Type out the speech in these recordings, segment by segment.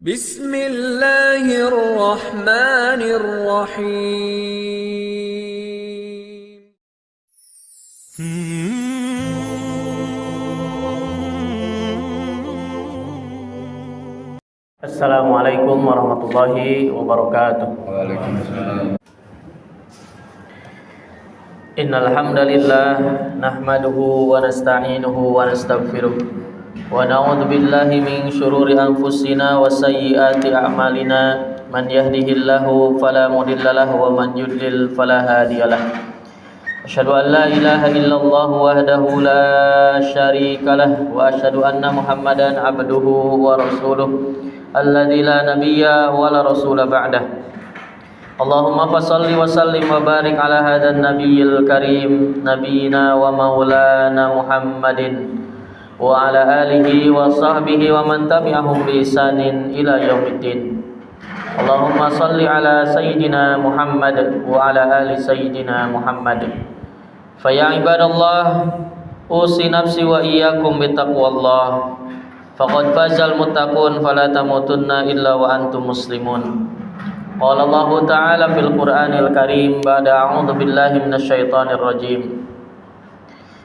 Bismillahirrahmanirrahim. Assalamualaikum warahmatullahi wabarakatuh. Waalaikumsalam. Innal hamdalillah nahmaduhu wa nasta'inuhu wa nastaghfiruh wa na'udzu billahi min shururi anfusina wa sayyiati a'malina. Man yahdihillahu fala mudilla lahu wa man yudlil fala hadiyalah. Asyhadu an la ilaha illallah wahdahu la syarika lah wa asyhadu anna Muhammadan abduhu wa rasuluh alladzi la nabiyya wa la rasula ba'dah. Allahumma fassalli wa sallim wa barik ala hadan nabiyil karim nabiyina wa maulana Muhammadin wa ala alihi wa sahbihi wa man tabi'ahum bi ihsanin ila yaumiddin. Allahumma salli ala sayyidina Muhammad wa ala ali sayyidina Muhammad. Fa ya ibadallah, usi nafsi wa iyyakum bittaqwallah. Faqad fazal muttaqun fala tamutunna illa wa antum muslimun. Qala Allah Ta'ala fil Qur'anil Karim ba'da a'udzu billahi minasyaitonir rajim.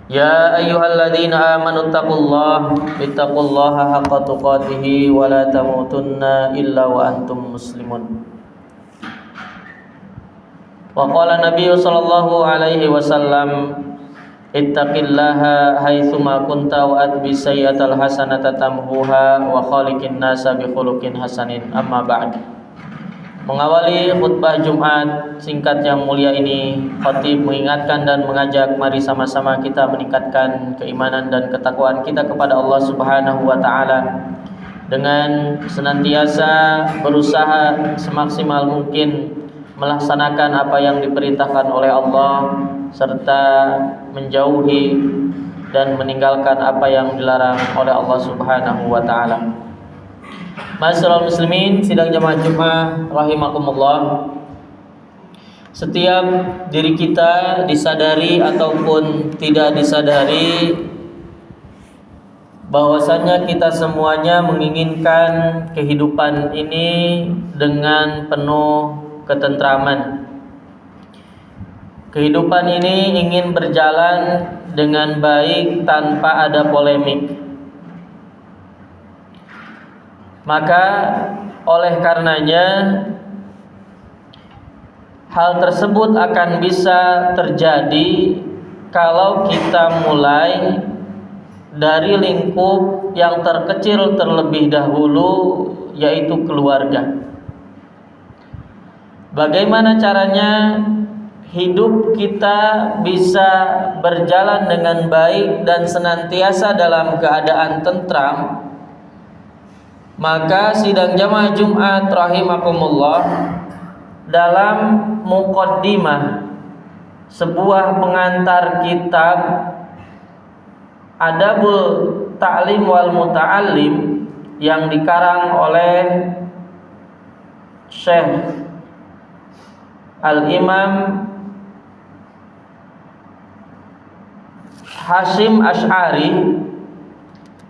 Ya ayyuhalladzina amanu taqullaha haqqa tuqatih wa la tamutunna illa wa antum muslimun. Wa qala Nabi sallallahu alaihi wasallam, ittaqillaha haitsuma kunta wa atbi sayyi'atal hasanata tamhuha wa khaliqin nasa bi khuluqin hasanin. Amma ba'd. Mengawali khutbah Jumat singkat yang mulia ini, khatib mengingatkan dan mengajak mari sama-sama kita meningkatkan keimanan dan ketakwaan kita kepada Allah Subhanahu wa taala dengan senantiasa berusaha semaksimal mungkin melaksanakan apa yang diperintahkan oleh Allah serta menjauhi dan meninggalkan apa yang dilarang oleh Allah Subhanahu wa taala. Ma'asyiral muslimin, sidang jamaah Jumat rahimakumullah. Setiap diri kita disadari ataupun tidak disadari bahwasanya kita semuanya menginginkan kehidupan ini dengan penuh ketentraman. Kehidupan ini ingin berjalan dengan baik tanpa ada polemik. Maka oleh karenanya hal tersebut akan bisa terjadi kalau kita mulai dari lingkup yang terkecil terlebih dahulu, yaitu keluarga. Bagaimana caranya hidup kita bisa berjalan dengan baik dan senantiasa dalam keadaan tentram? Maka sidang jamaah Jumat rahimakumullah, dalam muqaddimah sebuah pengantar kitab Adabul Ta'lim wal Muta'allim yang dikarang oleh Syekh Al-Imam Hashim Asy'ari,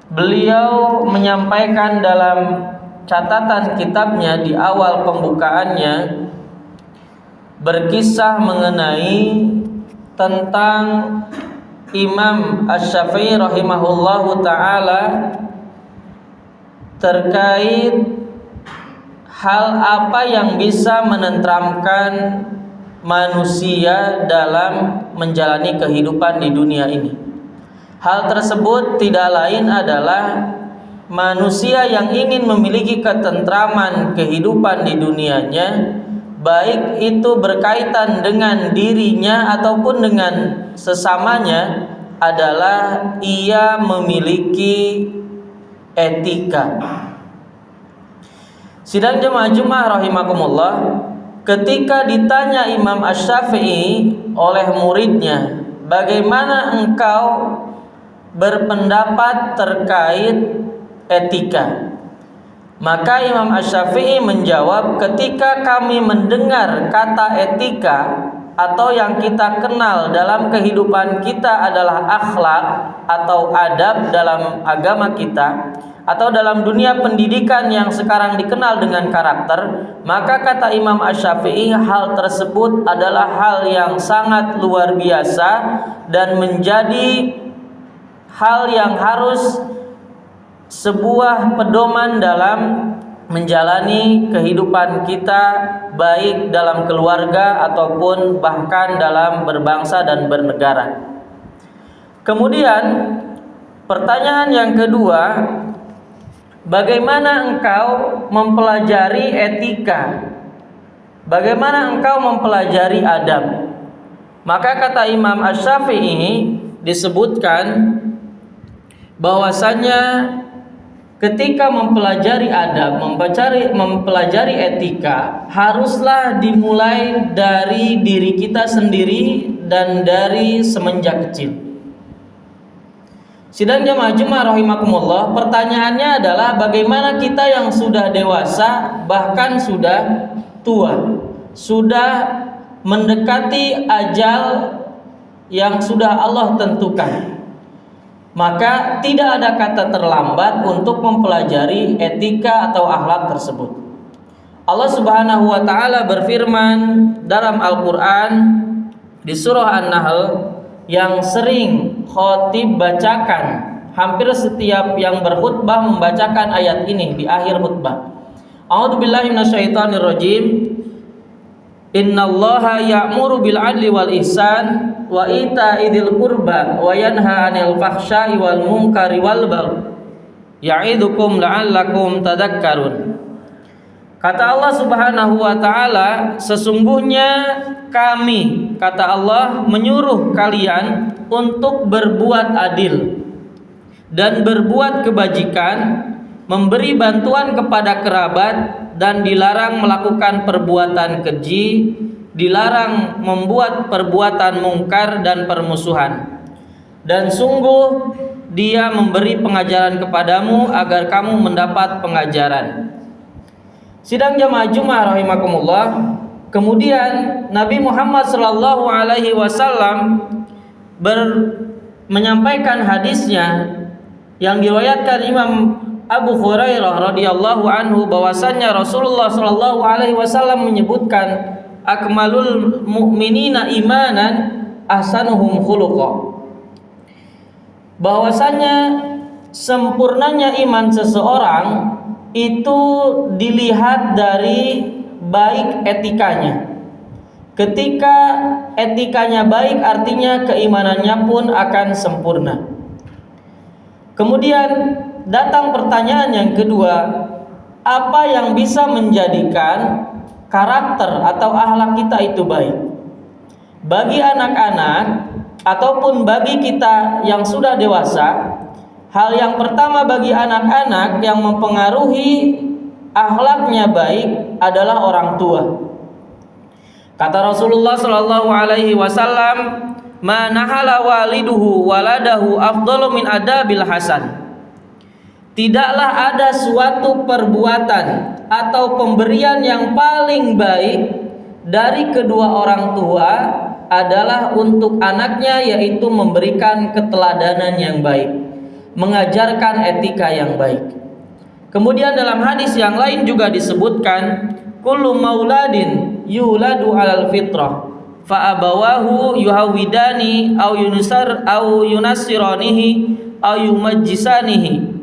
beliau menyampaikan dalam catatan kitabnya di awal pembukaannya berkisah mengenai tentang Imam Asy-Syafi'i rahimahullahu taala terkait hal apa yang bisa menenteramkan manusia dalam menjalani kehidupan di dunia ini. Hal tersebut tidak lain adalah manusia yang ingin memiliki ketentraman kehidupan di dunianya, baik itu berkaitan dengan dirinya ataupun dengan sesamanya, adalah ia memiliki etika. Sidang jemaah Jumat rahimakumullah, ketika ditanya Imam Asy-Syafi'i oleh muridnya, bagaimana engkau berpendapat terkait etika? Maka Imam Asy-Syafi'i menjawab, ketika kami mendengar kata etika atau yang kita kenal dalam kehidupan kita adalah akhlak atau adab dalam agama kita, atau dalam dunia pendidikan yang sekarang dikenal dengan karakter, maka kata Imam Asy-Syafi'i hal tersebut adalah hal yang sangat luar biasa dan menjadi hal yang harus sebuah pedoman dalam menjalani kehidupan kita, baik dalam keluarga ataupun bahkan dalam berbangsa dan bernegara. Kemudian pertanyaan yang kedua, bagaimana engkau mempelajari etika? Bagaimana engkau mempelajari adab? Maka kata Imam Asy-Syafi'i disebutkan bahwasanya ketika mempelajari adab, mempelajari etika, haruslah dimulai dari diri kita sendiri dan dari semenjak kecil. Sidang jamaah Jumat rahimakumullah, pertanyaannya adalah bagaimana kita yang sudah dewasa, bahkan sudah tua, sudah mendekati ajal yang sudah Allah tentukan. Maka tidak ada kata terlambat untuk mempelajari etika atau akhlak tersebut. Allah Subhanahu wa taala berfirman dalam Al-Qur'an di surah An-Nahl yang sering khatib bacakan, hampir setiap yang berkhutbah membacakan ayat ini di akhir khutbah. A'udzubillahi minasyaitonirrajim. Innallaha ya'muru bil 'adli wal ihsan wa ita'i dzil qurba wa yanha 'anil fahsya'i wal munkari wal baghi ya'idukum la'allakum tadhakkarun. Kata Allah Subhanahu wa taala, sesungguhnya kami, kata Allah, menyuruh kalian untuk berbuat adil dan berbuat kebajikan, memberi bantuan kepada kerabat, dan dilarang melakukan perbuatan keji, dilarang membuat perbuatan mungkar dan permusuhan. Dan sungguh Dia memberi pengajaran kepadamu agar kamu mendapat pengajaran. Sidang jamaah Jumat rahimakumullah. Kemudian Nabi Muhammad sallallahu alaihi wasallam menyampaikan hadisnya yang diriwayatkan Imam Abu Hurairah radhiyallahu anhu bahwasannya Rasulullah sallallahu alaihi wasallam menyebutkan akmalul mu'minina imanan ahsanuhum khuluqa. Bahwasannya sempurnanya iman seseorang itu dilihat dari baik etikanya. Ketika etikanya baik, artinya keimanannya pun akan sempurna. Kemudian datang pertanyaan yang kedua, apa yang bisa menjadikan karakter atau akhlak kita itu baik? Bagi anak-anak ataupun bagi kita yang sudah dewasa, hal yang pertama bagi anak-anak yang mempengaruhi akhlaknya baik adalah orang tua. Kata Rasulullah sallallahu alaihi wasallam, "Ma nahala waliduhu waladahu afdalu min adabil hasan." Tidaklah ada suatu perbuatan atau pemberian yang paling baik dari kedua orang tua adalah untuk anaknya, yaitu memberikan keteladanan yang baik, mengajarkan etika yang baik. Kemudian dalam hadis yang lain juga disebutkan, kullu mauladin yuladu alal fitrah fa abawahu yuhawidani au yunasiranihi au yumajjisanihi.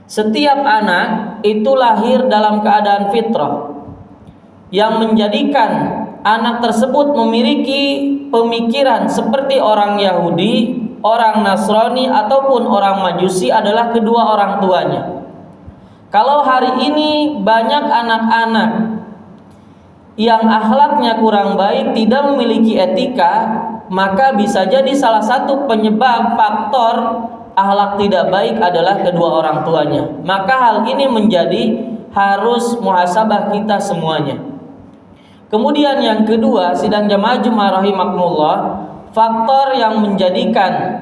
Setiap anak itu lahir dalam keadaan fitrah yang menjadikan anak tersebut memiliki pemikiran seperti orang Yahudi, orang Nasrani ataupun orang Majusi adalah kedua orang tuanya. Kalau hari ini banyak anak-anak yang akhlaknya kurang baik, tidak memiliki etika, maka bisa jadi salah satu penyebab faktor akhlak tidak baik adalah kedua orang tuanya. Maka hal ini menjadi harus muhasabah kita semuanya. Kemudian yang kedua, sidang jamaah Jumat rahimakumullah, faktor yang menjadikan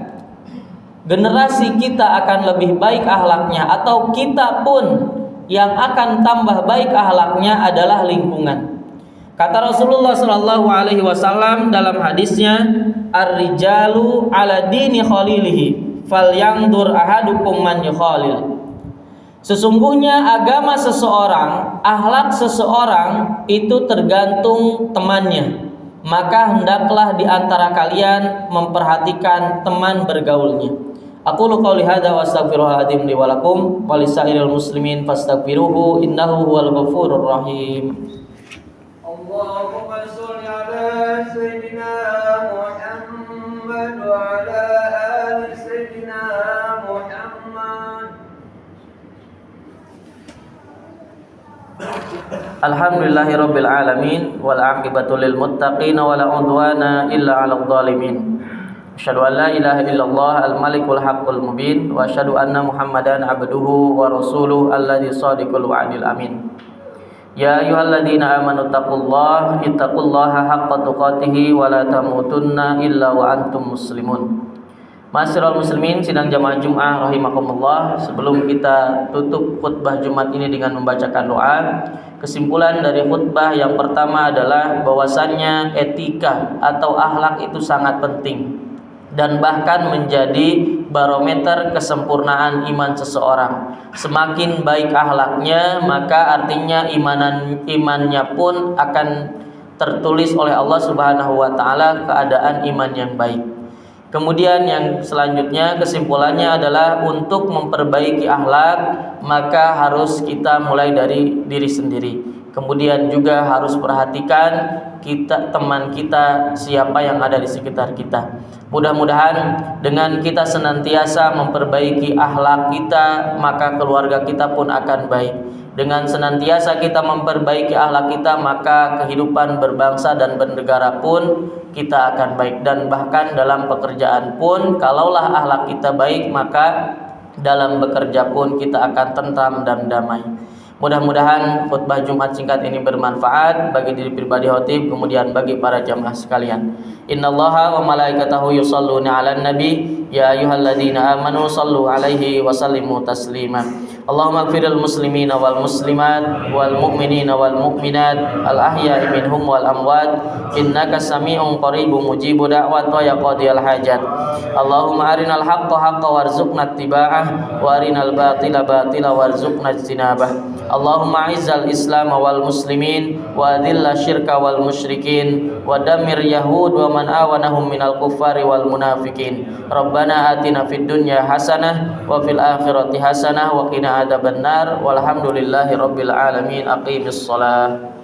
generasi kita akan lebih baik akhlaknya atau kita pun yang akan tambah baik akhlaknya adalah lingkungan. Kata Rasulullah sallallahu alaihi wasallam dalam hadisnya, "Ar-rijalu ala dini khalilihi falyanzur ahadukum man yukhalil." Sesungguhnya agama seseorang, akhlak seseorang itu tergantung temannya. Maka hendaklah di antara kalian memperhatikan teman bergaulnya. Aqulu qouli hadza wa astaghfirullahal azim li wa lakum wa lisairil muslimin fastaghfiruhu innahu huwal ghafurur rahim. Allahumma shalli ala sayyidina Muhammad wa ala ali sayyidina Muhammad. Alhamdulillahirabbil alamin wal aqibatu lil muttaqin wa la udwana illa 'alal zalimin. Asyhadu an la ilaha illallah al malikul haqqul mubin wa asyhadu anna Muhammadan abduhu wa rasuluhu alladzi shadiqul wa'dil amin. Ya ayyuhalladzina amanu ittaqullaha haqqa tuqatih wa la tamutunna illa wa antum muslimun. Ma'asyiral muslimin sidang jamaah Jumat rahimakumullah, sebelum kita tutup khutbah Jumat ini dengan membacakan doa, kesimpulan dari khutbah yang pertama adalah bahwasannya etika atau akhlak itu sangat penting dan bahkan menjadi barometer kesempurnaan iman seseorang. Semakin baik akhlaknya, maka artinya imannya pun akan tertulis oleh Allah Subhanahu wa taala keadaan iman yang baik. Kemudian yang selanjutnya kesimpulannya adalah untuk memperbaiki akhlak maka harus kita mulai dari diri sendiri. Kemudian juga harus perhatikan teman kita siapa yang ada di sekitar kita. Mudah-mudahan dengan kita senantiasa memperbaiki akhlak kita maka keluarga kita pun akan baik. Dengan senantiasa kita memperbaiki akhlak kita maka kehidupan berbangsa dan bernegara pun kita akan baik. Dan bahkan dalam pekerjaan pun kalaulah akhlak kita baik maka dalam bekerja pun kita akan tentram dan damai. Mudah-mudahan khutbah Jumat singkat ini bermanfaat bagi diri pribadi khatib, kemudian bagi para jamaah sekalian. Innallaha wa malaikatahu yusholluna 'alan nabi ya ayyuhalladzina amanu shallu 'alaihi wa sallimu taslima. Allahumma ighfiril muslimina wal muslimat wal mu'minina wal mu'minat al ahya'i minhum wal amwat innaka sami'un qaribun mujibud da'wat wa ya qadiyal hajat. Allahumma arinal haqqa haqqan warzuqna ittiba'ah wa arinal batila batila warzuqna ijtinabah. Allahumma izzal islam wal muslimin wa adilla syirka wal musyrikin wa damir yahud wa man awanahum minal kuffari wal munafikin. Rabbana atina fid dunya hasanah wa fil akhirati hasanah wa qina adzabannar walhamdulillahi rabbil alamin. Aqimis shalah.